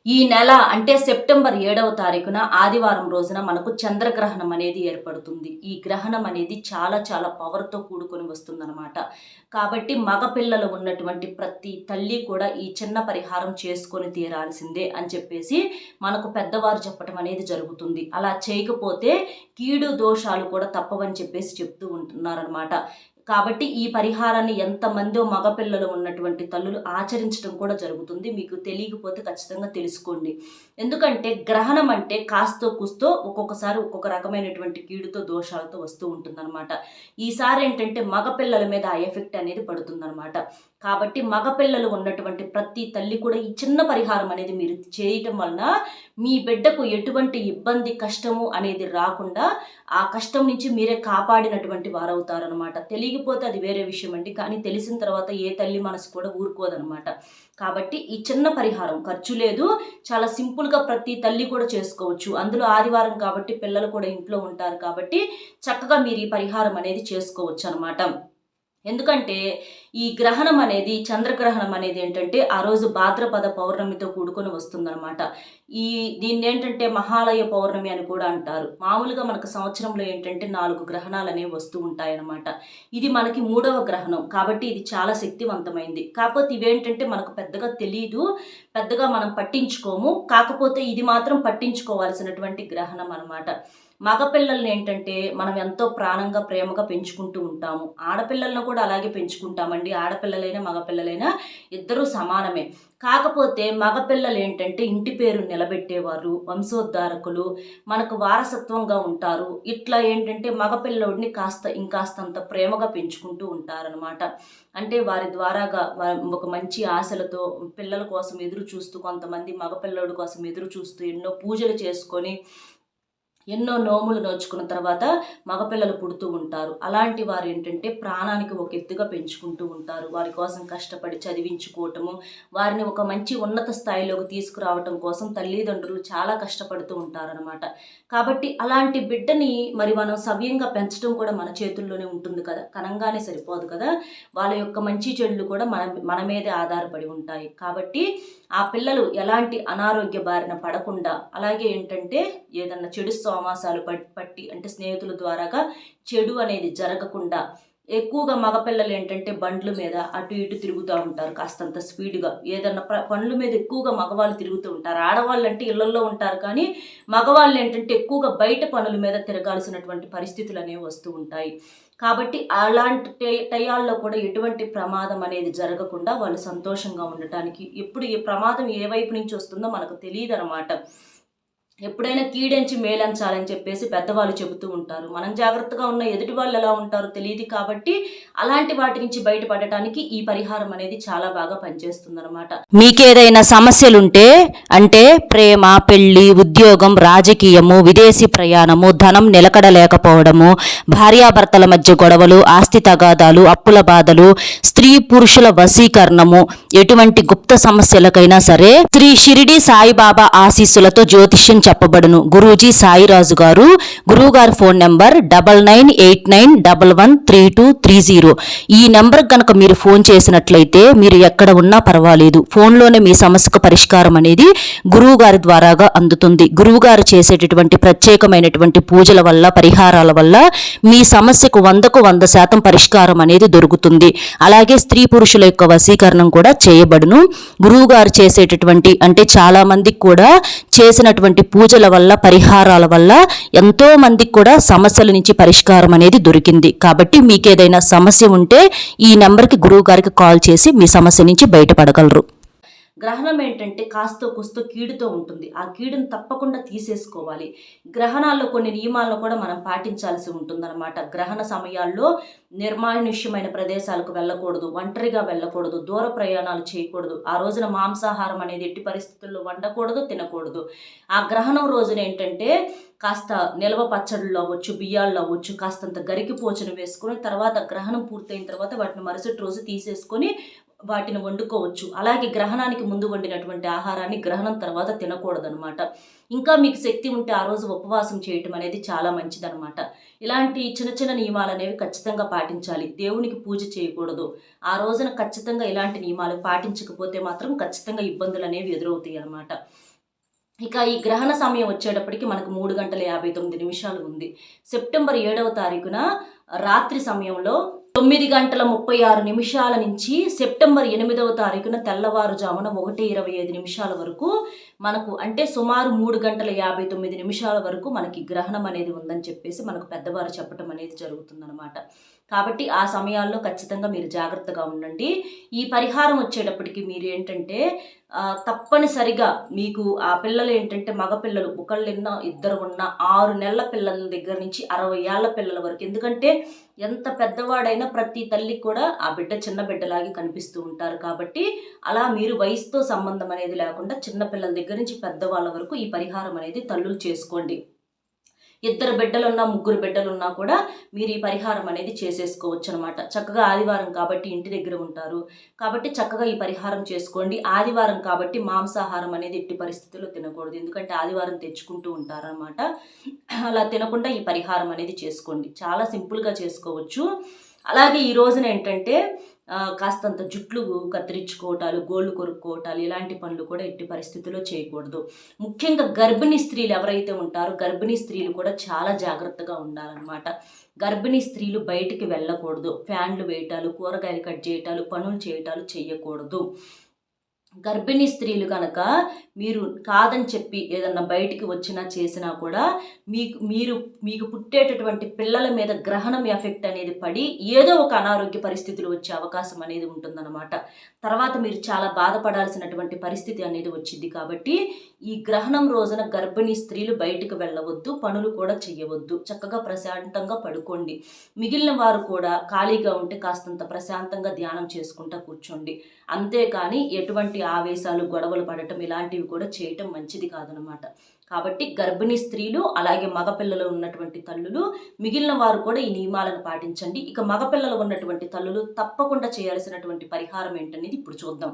ఈ నెల అంటే సెప్టెంబర్ 7వ తారీఖున ఆదివారం రోజున మనకు చంద్రగ్రహణం అనేది ఏర్పడుతుంది. ఈ గ్రహణం అనేది చాలా చాలా పవర్‌తో కూడుకొని వస్తుందనమాట. కాబట్టి మగపిల్లలు ఉన్నటువంటి ప్రతి తల్లి కూడా ఈ చిన్న పరిహారం చేసుకొని తీరాల్సిందే అని చెప్పేసి మనకు పెద్దవారు చెప్పటం అనేది జరుగుతుంది. అలా చేయకపోతే కీడు దోషాలు కూడా తప్పవని చెప్పేసి చెప్తూ ఉంటున్నారనమాట. కాబట్టి ఈ పరిహారాన్ని ఎంతమందో మగపిల్లలు ఉన్నటువంటి తల్లులు ఆచరించడం కూడా జరుగుతుంది. మీకు తెలియకపోతే ఖచ్చితంగా తెలుసుకోండి. ఎందుకంటే గ్రహణం అంటే కాస్తో కూస్తో ఒక్కొక్కసారి ఒక్కొక్క రకమైనటువంటి కీడుతో దోషాలతో వస్తూ ఉంటుందన్నమాట. ఈసారి ఏంటంటే మగపిల్లల మీద ఆ ఎఫెక్ట్ అనేది పడుతుందన్నమాట. కాబట్టి మగపిల్లలు ఉన్నటువంటి ప్రతి తల్లి కూడా ఈ చిన్న పరిహారం అనేది మీరు చేయటం వలన మీ బిడ్డకు ఎటువంటి ఇబ్బంది కష్టము అనేది రాకుండా ఆ కష్టం నుంచి మీరే కాపాడినటువంటి వారవుతారనమాట. తెలియకపోతే అది వేరే విషయం అండి, కానీ తెలిసిన తర్వాత ఏ తల్లి మనసు కూడా ఊరుకోదనమాట. కాబట్టి ఈ చిన్న పరిహారం ఖర్చు లేదు, చాలా సింపుల్గా ప్రతి తల్లి కూడా చేసుకోవచ్చు. అందులో ఆదివారం కాబట్టి పిల్లలు కూడా ఇంట్లో ఉంటారు కాబట్టి చక్కగా మీరు ఈ పరిహారం అనేది చేసుకోవచ్చు అనమాట. ఎందుకంటే ఈ గ్రహణం అనేది చంద్రగ్రహణం అనేది ఏంటంటే ఆ రోజు భాద్రపద పౌర్ణమితో కూడుకొని వస్తుందన్నమాట. దీన్ని ఏంటంటే మహాలయ పౌర్ణమి అని కూడా అంటారు. మామూలుగా మనకు సంవత్సరంలో ఏంటంటే 4 గ్రహణాలు అనేవి వస్తూ ఉంటాయన్నమాట. ఇది మనకి 3వ గ్రహణం కాబట్టి ఇది చాలా శక్తివంతమైంది. కాకపోతే ఇవేంటంటే మనకు పెద్దగా తెలియదు, పెద్దగా మనం పట్టించుకోము. కాకపోతే ఇది మాత్రం పట్టించుకోవాల్సినటువంటి గ్రహణం అనమాట. మగపిల్లల్ని ఏంటంటే మనం ఎంతో ప్రాణంగా ప్రేమగా పెంచుకుంటూ ఉంటాము. ఆడపిల్లలను కూడా అలాగే పెంచుకుంటామండి. ఆడపిల్లలైనా మగపిల్లలైనా ఇద్దరూ సమానమే. కాకపోతే మగపిల్లలు ఏంటంటే ఇంటి పేరు నిలబెట్టేవారు, వంశోద్ధారకులు, మనకు వారసత్వంగా ఉంటారు. ఇట్లా ఏంటంటే మగపిల్లోడిని ఇంకాస్తంత ప్రేమగా పెంచుకుంటూ ఉంటారనమాట. అంటే వారి ద్వారాగా ఒక మంచి ఆశలతో పిల్లల కోసం ఎదురు చూస్తూ, కొంతమంది మగపిల్లోడి కోసం ఎదురు చూస్తూ ఎన్నో పూజలు చేసుకొని ఎన్నో నోములు నోచుకున్న తర్వాత మగపిల్లలు పుడుతూ ఉంటారు. అలాంటి వారు ఏంటంటే ప్రాణానికి ఒక ఎత్తుగా పెంచుకుంటూ ఉంటారు. వారి కోసం కష్టపడి చదివించుకోవటము, వారిని ఒక మంచి ఉన్నత స్థాయిలోకి తీసుకురావటం కోసం తల్లిదండ్రులు చాలా కష్టపడుతూ ఉంటారనమాట. కాబట్టి అలాంటి బిడ్డని మరి మనం సవ్యంగా పెంచడం కూడా మన చేతుల్లోనే ఉంటుంది కదా, కనంగానే సరిపోదు కదా. వాళ్ళ యొక్క మంచి చెడులు కూడా మన మీదే ఆధారపడి ఉంటాయి. కాబట్టి ఆ పిల్లలు ఎలాంటి అనారోగ్య బారిన పడకుండా, అలాగే ఏంటంటే ఏదన్నా చెడు సోమాసాలు పట్టి అంటే స్నేహితుల ద్వారాగా చెడు అనేది జరగకుండా, ఎక్కువగా మగపిల్లలు ఏంటంటే బండ్ల మీద అటు ఇటు తిరుగుతూ ఉంటారు కాస్తంత స్పీడ్గా. ఏదన్నా పనుల మీద ఎక్కువగా మగవాళ్ళు తిరుగుతూ ఉంటారు. ఆడవాళ్ళు అంటే ఇళ్లలో ఉంటారు, కానీ మగవాళ్ళు ఏంటంటే ఎక్కువగా బయట పనుల మీద తిరగాల్సినటువంటి పరిస్థితులు అనేవి వస్తూ ఉంటాయి. కాబట్టి అలాంటి టయాల్లో కూడా ఎటువంటి ప్రమాదం అనేది జరగకుండా వాళ్ళు సంతోషంగా ఉండటానికి, ఎప్పుడు ఏ ప్రమాదం ఏ వైపు నుంచి వస్తుందో మనకు తెలియదు అనమాట. ఎప్పుడైనా కీడెంచి మేలంచాలని చెప్పేసి పెద్దవాళ్ళు చెబుతూ ఉంటారు. మనం జాగ్రత్తగా ఉన్న ఎదుటి వాళ్ళు ఎలా ఉంటారో తెలియదు. కాబట్టి అలాంటి వాటి నుంచి బయటపడటానికి ఈ పరిహారం అనేది చాలా బాగా పనిచేస్తుందన్నమాట. మీకేదైనా సమస్యలుంటే, అంటే ప్రేమ, పెళ్లి, ఉద్యోగం, రాజకీయము, విదేశీ ప్రయాణము, ధనం నిలకడ లేకపోవడము, భార్యాభర్తల మధ్య గొడవలు, ఆస్తి తగాదాలు, అప్పుల బాధలు, స్త్రీ పురుషుల వశీకరణము, ఎటువంటి గుప్త సమస్యలకైనా సరే శ్రీ షిరిడి సాయిబాబా ఆశీస్సులతో జ్యోతిష్యం చెప్పబడును. గురూజీ సాయిరాజు గారు. గురువుగారి ఫోన్ నెంబర్ 9989113230. ఈ నెంబర్ కనుక మీరు ఫోన్ చేసినట్లయితే మీరు ఎక్కడ ఉన్నా పర్వాలేదు, ఫోన్లోనే మీ సమస్యకు పరిష్కారం అనేది గురువు గారి ద్వారాగా అందుతుంది. గురువు గారు చేసేటటువంటి ప్రత్యేకమైనటువంటి పూజల వల్ల, పరిహారాల వల్ల మీ సమస్యకు 100% పరిష్కారం అనేది దొరుకుతుంది. అలాగే స్త్రీ పురుషుల యొక్క వశీకరణం కూడా చేయబడును. గురువు గారు చేసేటటువంటి అంటే చాలా మందికి కూడా చేసినటువంటి పూజల వల్ల, పరిహారాల వల్ల ఎంతో మందికి కూడా సమస్యల నుంచి పరిష్కారం అనేది దొరికింది. కాబట్టి మీకు ఏదైనా సమస్య ఉంటే ఈ నెంబర్కి గురువు గారికి కాల్ చేసి మీ సమస్య నుంచి బయటపడగలరు. గ్రహణం ఏంటంటే కాస్తో కూస్తో కీడుతో ఉంటుంది. ఆ కీడును తప్పకుండా తీసేసుకోవాలి. గ్రహణాల్లో కొన్ని నియమాలను కూడా మనం పాటించాల్సి ఉంటుందన్నమాట. గ్రహణ సమయాల్లో నిర్మానుష్యమైన ప్రదేశాలకు వెళ్ళకూడదు, ఒంటరిగా వెళ్ళకూడదు, దూర ప్రయాణాలు చేయకూడదు. ఆ రోజున మాంసాహారం అనేది ఎట్టి పరిస్థితుల్లో వండకూడదు, తినకూడదు. ఆ గ్రహణం రోజున ఏంటంటే కాస్త నిల్వ పచ్చళ్ళు అవ్వచ్చు, బియ్యాళ్ళు అవ్వచ్చు, కాస్తంత గరికి పోచను వేసుకొని తర్వాత గ్రహణం పూర్తయిన తర్వాత వాటిని మరుసటి రోజు తీసేసుకొని వాటిని వండుకోవచ్చు. అలాగే గ్రహణానికి ముందు వండినటువంటి ఆహారాన్ని గ్రహణం తర్వాత తినకూడదనమాట. ఇంకా మీకు శక్తి ఉంటే ఆ రోజు ఉపవాసం చేయటం అనేది చాలా మంచిదనమాట. ఇలాంటి చిన్న చిన్న నియమాలు అనేవి ఖచ్చితంగా పాటించాలి. దేవునికి పూజ చేయకూడదు. ఆ రోజున ఖచ్చితంగా ఇలాంటి నియమాలు పాటించకపోతే మాత్రం ఖచ్చితంగా ఇబ్బందులు అనేవి ఎదురవుతాయి అన్నమాట. ఇక ఈ గ్రహణ సమయం వచ్చేటప్పటికి మనకు 3 గంటల 59 నిమిషాలు ఉంది. సెప్టెంబర్ 7వ తారీఖున రాత్రి సమయంలో 9 గంటల 36 నిమిషాల నుంచి సెప్టెంబర్ 8వ తారీఖున తెల్లవారుజామున 1:25 నిమిషాల వరకు మనకు, అంటే సుమారు 3 గంటల 59 నిమిషాల వరకు మనకి గ్రహణం అనేది ఉందని చెప్పేసి మనకు పెద్దవారు చెప్పడం అనేది జరుగుతుందన్నమాట. కాబట్టి ఆ సమయాల్లో ఖచ్చితంగా మీరు జాగ్రత్తగా ఉండండి. ఈ పరిహారం వచ్చేటప్పటికి మీరు ఏంటంటే తప్పనిసరిగా మీకు ఆ పిల్లలు ఏంటంటే మగపిల్లలు ఒకళ్ళున్నా ఇద్దరు ఉన్న 6 నెలల పిల్లల దగ్గర నుంచి 60 ఏళ్ల పిల్లల వరకు. ఎందుకంటే ఎంత పెద్దవాడైనా ప్రతి తల్లికి కూడా ఆ బిడ్డ చిన్న బిడ్డలాగే కనిపిస్తూ ఉంటారు. కాబట్టి అలా మీరు వయసుతో సంబంధం అనేది లేకుండా చిన్న పిల్లల దగ్గర నుంచి పెద్దవాళ్ళ వరకు ఈ పరిహారం అనేది తల్లులు చేసుకోండి. 2 బిడ్డలున్నా 3 బిడ్డలున్నా కూడా మీరు ఈ పరిహారం అనేది చేసేసుకోవచ్చు అనమాట. చక్కగా ఆదివారం కాబట్టి ఇంటి దగ్గర ఉంటారు కాబట్టి చక్కగా ఈ పరిహారం చేసుకోండి. ఆదివారం కాబట్టి మాంసాహారం అనేది ఎట్టి పరిస్థితుల్లో తినకూడదు. ఎందుకంటే ఆదివారం తెచ్చుకుంటూ ఉంటారనమాట. అలా తినకుండా ఈ పరిహారం అనేది చేసుకోండి. చాలా సింపుల్గా చేసుకోవచ్చు. అలాగే ఈ రోజున ఏంటంటే కాస్తంత జుట్లు కత్తిరించుకోవటాలు, గోళ్ళు కొరుక్కోవటాలు ఇలాంటి పనులు కూడా ఎట్టి పరిస్థితుల్లో చేయకూడదు. ముఖ్యంగా గర్భిణీ స్త్రీలు ఎవరైతే ఉంటారో గర్భిణీ స్త్రీలు కూడా చాలా జాగ్రత్తగా ఉండాలన్నమాట. గర్భిణీ స్త్రీలు బయటికి వెళ్ళకూడదు. ఫ్యాన్లు వేయటాలు, కూరగాయలు కట్ చేయటాలు, పనులు చేయటాలు చేయకూడదు. గర్భిణీ స్త్రీలు కనుక మీరు కాదని చెప్పి ఏదన్నా బయటికి వచ్చినా చేసినా కూడా మీకు పుట్టేటటువంటి పిల్లల మీద గ్రహణం ఎఫెక్ట్ అనేది పడి ఏదో ఒక అనారోగ్య పరిస్థితులు వచ్చే అవకాశం అనేది ఉంటుందన్నమాట. తర్వాత మీరు చాలా బాధపడాల్సినటువంటి పరిస్థితి అనేది వచ్చింది. కాబట్టి ఈ గ్రహణం రోజున గర్భిణీ స్త్రీలు బయటకు వెళ్ళవద్దు, పనులు కూడా చేయవద్దు. చక్కగా ప్రశాంతంగా పడుకోండి. మిగిలిన వారు కూడా ఖాళీగా ఉంటే కాస్తంత ప్రశాంతంగా ధ్యానం చేసుకుంటా కూర్చోండి. అంతేకాని ఎటువంటి ఆవేశాలు, గొడవలు పడటం ఇలాంటివి కూడా చేయటం మంచిది కాదనమాట. కాబట్టి గర్భిణీ స్త్రీలు అలాగే మగపిల్లలు ఉన్నటువంటి తల్లులు, మిగిలిన వారు కూడా ఈ నియమాలను పాటించండి. ఇక మగపిల్లలు ఉన్నటువంటి తల్లులు తప్పకుండా చేయాల్సినటువంటి పరిహారం ఏంటనేది ఇప్పుడు చూద్దాం.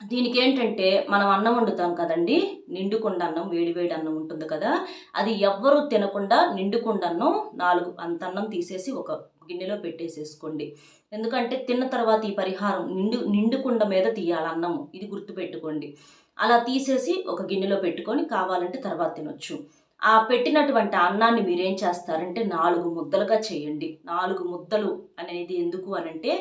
దీనికి ఏంటంటే మనం అన్నం వండుతాం కదండి, నిండుకుండ అన్నం, వేడివేడి అన్నం ఉంటుంది కదా, అది ఎవ్వరూ తినకుండా నిండుకుండ అన్నం 4 అంత అన్నం తీసేసి ఒక గిన్నెలో పెట్టేసేసుకోండి. ఎందుకంటే తిన్న తర్వాత ఈ పరిహారం నిండుకుండ మీద తీయాలి అన్నము, ఇది గుర్తుపెట్టుకోండి. అలా తీసేసి ఒక గిన్నెలో పెట్టుకొని కావాలంటే తర్వాత తినొచ్చు. ఆ పెట్టినటువంటి అన్నాన్ని మీరేం చేస్తారంటే 4 ముద్దలుగా చేయండి. 4 ముద్దలు అనేది ఎందుకు అనంటే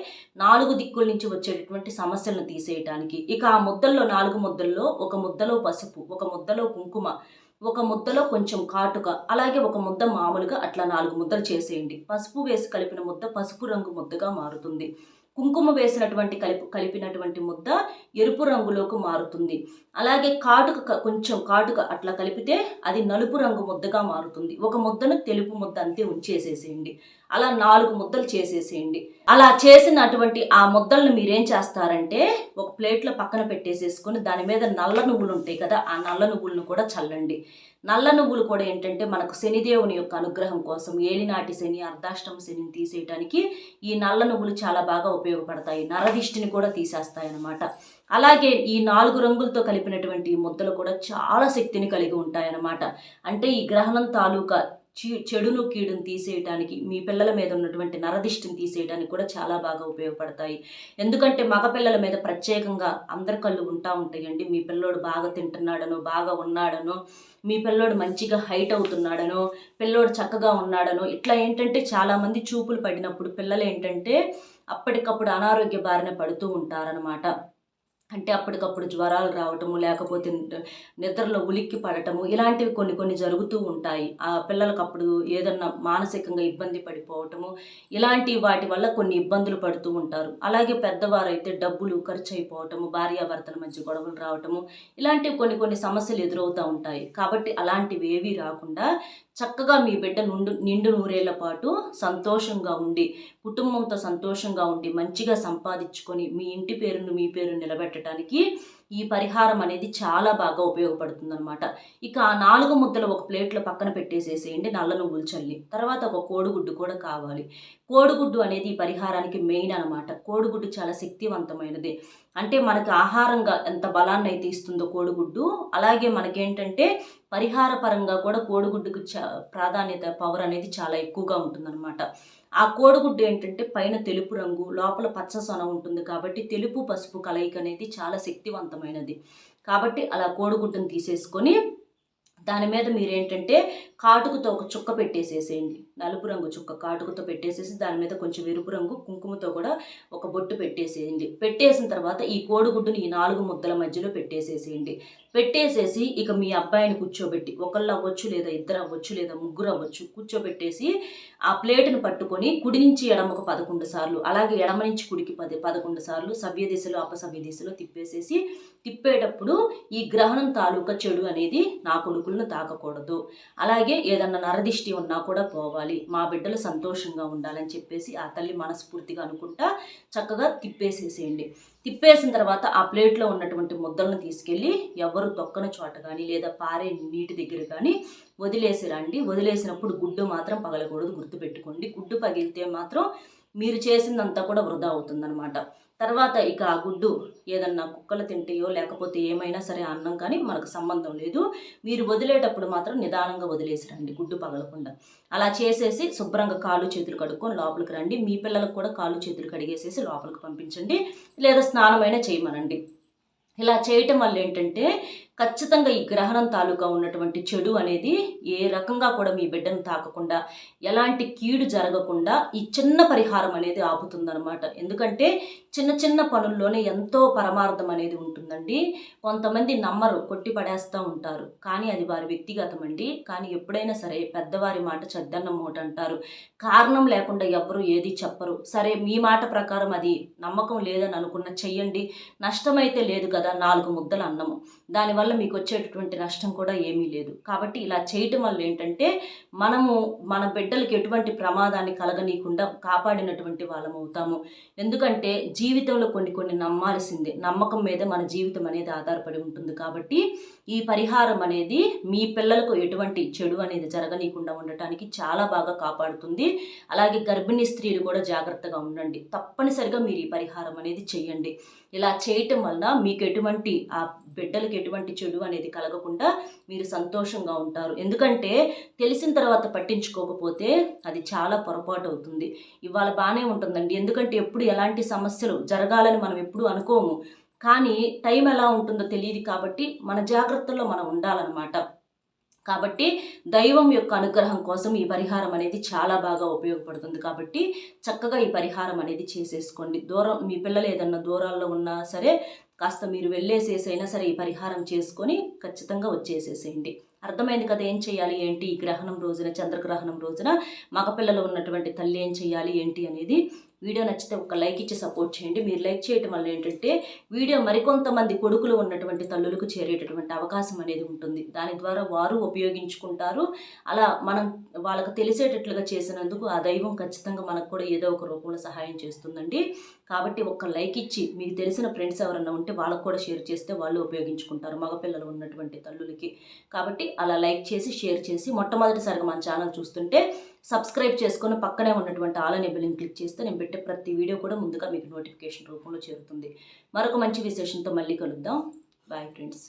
4 దిక్కుల నుంచి వచ్చేటటువంటి సమస్యలను తీసేయటానికి. ఇక ఆ ముద్దల్లో 4 ముద్దల్లో ఒక ముద్దలో పసుపు, ఒక ముద్దలో కుంకుమ, ఒక ముద్దలో కొంచెం కాటుక, అలాగే ఒక ముద్ద మామూలుగా అట్లా 4 ముద్దలు చేసేయండి. పసుపు వేసి కలిపిన ముద్ద పసుపు రంగు ముద్దగా మారుతుంది. కుంకుమ వేసినటువంటి కలిపినటువంటి ముద్ద ఎరుపు రంగులోకి మారుతుంది. అలాగే కొంచెం కాటుక అట్లా కలిపితే అది నలుపు రంగు ముద్దగా మారుతుంది. ఒక ముద్దను తెలుపు ముద్ద అంతే ఉంచేసేసేయండి. అలా 4 ముద్దలు చేసేసేయండి. అలా చేసినటువంటి ఆ ముద్దలను మీరేం చేస్తారంటే ఒక ప్లేట్లో పక్కన పెట్టేసేసుకొని దాని మీద నల్ల నువ్వులు ఉంటాయి కదా, ఆ నల్ల నువ్వులను కూడా చల్లండి. నల్ల నువ్వులు కూడా ఏంటంటే మనకు శనిదేవుని యొక్క అనుగ్రహం కోసం, ఏలినాటి శని, అర్ధాష్టమ శనిని తీసేయడానికి ఈ నల్ల నువ్వులు చాలా బాగా ఉపయోగపడతాయి. నరదిష్టిని కూడా తీసేస్తాయి అన్నమాట. అలాగే ఈ 4 రంగులతో కలిపినటువంటి ఈ ముద్దలు కూడా చాలా శక్తిని కలిగి ఉంటాయన్నమాట. అంటే ఈ గ్రహణం తాలూకా చెడును కీడును తీసేయడానికి, మీ పిల్లల మీద ఉన్నటువంటి నరదిష్టిని తీసేయడానికి కూడా చాలా బాగా ఉపయోగపడతాయి. ఎందుకంటే మగపిల్లల మీద ప్రత్యేకంగా అందరి కళ్ళు ఉంటాయండి. మీ పిల్లోడు బాగా తింటున్నాడనో, బాగా ఉన్నాడనో, మీ పిల్లోడు మంచిగా హైట్ అవుతున్నాడనో, పిల్లోడు చక్కగా ఉన్నాడనో, ఇట్లా ఏంటంటే చాలామంది చూపులు పడినప్పుడు పిల్లలు ఏంటంటే అప్పటికప్పుడు అనారోగ్య బారిన పడుతూ ఉంటారనమాట. అంటే అప్పటికప్పుడు జ్వరాలు రావటము, లేకపోతే నిద్రలో ఉలిక్కి పడటము, ఇలాంటివి కొన్ని జరుగుతూ ఉంటాయి. ఆ పిల్లలకు అప్పుడు ఏదన్నా మానసికంగా ఇబ్బంది పడిపోవటము, ఇలాంటి వాటి వల్ల కొన్ని ఇబ్బందులు పడుతూ ఉంటారు. అలాగే పెద్దవారైతే డబ్బులు ఖర్చు అయిపోవటము, భార్యాభర్తల మధ్య గొడవలు రావటము, ఇలాంటివి కొన్ని సమస్యలు ఎదురవుతూ ఉంటాయి. కాబట్టి అలాంటివి ఏవీ రాకుండా చక్కగా మీ బిడ్డ నిండు నూరేళ్ల పాటు సంతోషంగా ఉండి, కుటుంబంతో సంతోషంగా ఉండి, మంచిగా సంపాదించుకొని మీ ఇంటి పేరును, మీ పేరును నిలబెట్టడానికి ఈ పరిహారం అనేది చాలా బాగా ఉపయోగపడుతుందన్నమాట. ఇక ఆ 4 ముద్దలు ఒక ప్లేట్లో పక్కన పెట్టేసేసేయండి, నల్ల నువ్వులు చల్లి. తర్వాత ఒక కోడిగుడ్డు కూడా కావాలి. కోడిగుడ్డు అనేది ఈ పరిహారానికి మెయిన్ అనమాట. కోడిగుడ్డు చాలా శక్తివంతమైనది. అంటే మనకి ఆహారంగా ఎంత బలాన్ని అయితే ఇస్తుందో కోడిగుడ్డు, అలాగే మనకేంటంటే పరిహార పరంగా కూడా కోడిగుడ్డుకు ప్రాధాన్యత, పవర్ అనేది చాలా ఎక్కువగా ఉంటుందన్నమాట. ఆ కోడిగుడ్డు ఏంటంటే పైన తెలుపు రంగు, లోపల పచ్చ సొన ఉంటుంది. కాబట్టి తెలుపు పసుపు కలయిక అనేది చాలా శక్తివంతమైనది. కాబట్టి అలా కోడిగుడ్డును తీసేసుకొని దాని మీద మీరేంటంటే కాటుకతో ఒక చుక్క పెట్టేసేసేయండి. నలుపు రంగు చుక్క కాటుకతో పెట్టేసేసి దాని మీద కొంచెం ఎరుపు రంగు కుంకుమతో కూడా ఒక బొట్టు పెట్టేసేయండి. పెట్టేసిన తర్వాత ఈ కోడిగుడ్డుని ఈ 4 ముద్దల మధ్యలో పెట్టేసేసేయండి. పెట్టేసేసి ఇక మీ అబ్బాయిని కూర్చోబెట్టి, ఒకళ్ళు అవ్వచ్చు లేదా ఇద్దరు అవ్వచ్చు లేదా ముగ్గురు అవ్వచ్చు, కూర్చోబెట్టేసి ఆ ప్లేటును పట్టుకొని కుడి నుంచి ఎడమకు 11 సార్లు, అలాగే ఎడమ నుంచి కుడికి 11 సార్లు సవ్య దిశలో అపసవ్య దిశలో తిప్పేసేసి, తిప్పేటప్పుడు ఈ గ్రహణం తాలూకా చెడు అనేది నా కొడుకులను తాకకూడదు, అలాగే ఏదన్నా నరదిష్టి ఉన్నా కూడా పోవాలి, మా బిడ్డలు సంతోషంగా ఉండాలని చెప్పేసి ఆ తల్లి మనస్ఫూర్తిగా అనుకుంటా చక్కగా తిప్పేసేసేయండి. తిప్పేసిన తర్వాత ఆ ప్లేట్లో ఉన్నటువంటి ముద్దలను తీసుకెళ్ళి ఎవరు తొక్కని చోట కానీ లేదా పారే నీటి దగ్గర కానీ వదిలేసి రండి. వదిలేసినప్పుడు గుడ్డు మాత్రం పగలకూడదు, గుర్తుపెట్టుకోండి. గుడ్డు పగిలితే మాత్రం మీరు చేసిందంతా కూడా వృధా అవుతుందన్నమాట. తర్వాత ఇక ఆ గుడ్డు ఏదన్నా కుక్కలు తింటాయో లేకపోతే ఏమైనా సరే అన్నం కానీ మనకు సంబంధం లేదు. మీరు వదిలేటప్పుడు మాత్రం నిదానంగా వదిలేసిరండి గుడ్డు పగలకుండా. అలా చేసేసి శుభ్రంగా కాళ్ళు చేతులు కడుక్కొని లోపలికి రండి. మీ పిల్లలకు కూడా కాళ్ళు చేతులు కడిగేసేసి లోపలికి పంపించండి, లేదా స్నానమైనా చేయమనండి. ఇలా చేయటం వల్ల ఏంటంటే ఖచ్చితంగా ఈ గ్రహణం తాలూకా ఉన్నటువంటి చెడు అనేది ఏ రకంగా కూడా మీ బిడ్డను తాకకుండా, ఎలాంటి కీడు జరగకుండా ఈ చిన్న పరిహారం అనేది ఆపుతుందన్నమాట. ఎందుకంటే చిన్న చిన్న పనుల్లోనే ఎంతో పరమార్థం అనేది ఉంటుందండి. కొంతమంది నమ్మరు, కొట్టి పడేస్తూ ఉంటారు, కానీ అది వారి వ్యక్తిగతం అండి. కానీ ఎప్పుడైనా సరే పెద్దవారి మాట చెద్దన్న మూట అంటారు. కారణం లేకుండా ఎవ్వరూ ఏది చెప్పరు. సరే మీ మాట ప్రకారం అది నమ్మకం లేదని అనుకున్న చెయ్యండి, నష్టమైతే లేదు కదా, 4 ముద్దల అన్నము, దానివల్ల మీకు వచ్చేటటువంటి నష్టం కూడా ఏమీ లేదు. కాబట్టి ఇలా చేయటం వల్ల ఏంటంటే మనము మన బిడ్డలకి ఎటువంటి ప్రమాదాన్ని కలగనీయకుండా కాపాడినటువంటి వాళ్ళం అవుతాము. ఎందుకంటే జీవితంలో కొన్ని నమ్మాల్సిందే, నమ్మకం మీద మన జీవితం అనేది ఆధారపడి ఉంటుంది. కాబట్టి ఈ పరిహారం అనేది మీ పిల్లలకు ఎటువంటి చెడు అనేది జరగనీయకుండా ఉండటానికి చాలా బాగా కాపాడుతుంది. అలాగే గర్భిణీ స్త్రీలు కూడా జాగ్రత్తగా ఉండండి. తప్పనిసరిగా మీరు ఈ పరిహారం అనేది చెయ్యండి. ఇలా చేయటం వలన మీకు ఎటువంటి ఆ బిడ్డలకు ఎటువంటి చెడు అనేది కలగకుండా మీరు సంతోషంగా ఉంటారు. ఎందుకంటే తెలిసిన తర్వాత పట్టించుకోకపోతే అది చాలా పొరపాటు అవుతుంది. ఇవాళ బాగానే ఉంటుందండి, ఎందుకంటే ఎప్పుడు ఎలాంటి సమస్యలు జరగాలని మనం ఎప్పుడు అనుకోము, కానీ టైం ఎలా ఉంటుందో తెలియదు. కాబట్టి మన జాగ్రత్తల్లో మనం ఉండాలన్నమాట. కాబట్టి దైవం యొక్క అనుగ్రహం కోసం ఈ పరిహారం అనేది చాలా బాగా ఉపయోగపడుతుంది. కాబట్టి చక్కగా ఈ పరిహారం అనేది చేసేసుకోండి. మీ పిల్లలు ఏదన్నా దూరాల్లో ఉన్నా సరే కాస్త మీరు వెళ్ళేసేసైనా సరే ఈ పరిహారం చేసుకొని ఖచ్చితంగా వచ్చేసేసేయండి. అర్థమైంది కదా ఏం చేయాలి ఏంటి ఈ గ్రహణం రోజున, చంద్రగ్రహణం రోజున మగపిల్లలు ఉన్నటువంటి తల్లి ఏం చేయాలి ఏంటి అనేది. వీడియో నచ్చితే ఒక లైక్ ఇచ్చి సపోర్ట్ చేయండి. మీరు లైక్ చేయటం వల్ల ఏంటంటే వీడియో మరికొంతమంది కొడుకులు ఉన్నటువంటి తల్లులకు చేరేటటువంటి అవకాశం అనేది ఉంటుంది. దాని ద్వారా వారు ఉపయోగించుకుంటారు. అలా మనం వాళ్ళకు తెలిసేటట్లుగా చేసినందుకు ఆ దైవం ఖచ్చితంగా మనకు కూడా ఏదో ఒక రూపంలో సహాయం చేస్తుందండి. కాబట్టి ఒక లైక్ ఇచ్చి మీకు తెలిసిన ఫ్రెండ్స్ ఎవరన్నా ఉంటే వాళ్ళకు కూడా షేర్ చేస్తే వాళ్ళు ఉపయోగించుకుంటారు, మగపిల్లలు ఉన్నటువంటి తల్లులకి. కాబట్టి అలా లైక్ చేసి షేర్ చేసి మొట్టమొదటిసారిగా మన ఛానల్ చూస్తుంటే సబ్స్క్రైబ్ చేసుకొని పక్కనే ఉన్నటువంటి ఆల్ అనే బెల్ని క్లిక్ చేస్తే నేను పెట్టే ప్రతి వీడియో కూడా ముందుగా మీకు నోటిఫికేషన్ రూపంలో చేరుతుంది. మరొక మంచి విశేషంతో మళ్ళీ కలుద్దాం. Bye friends.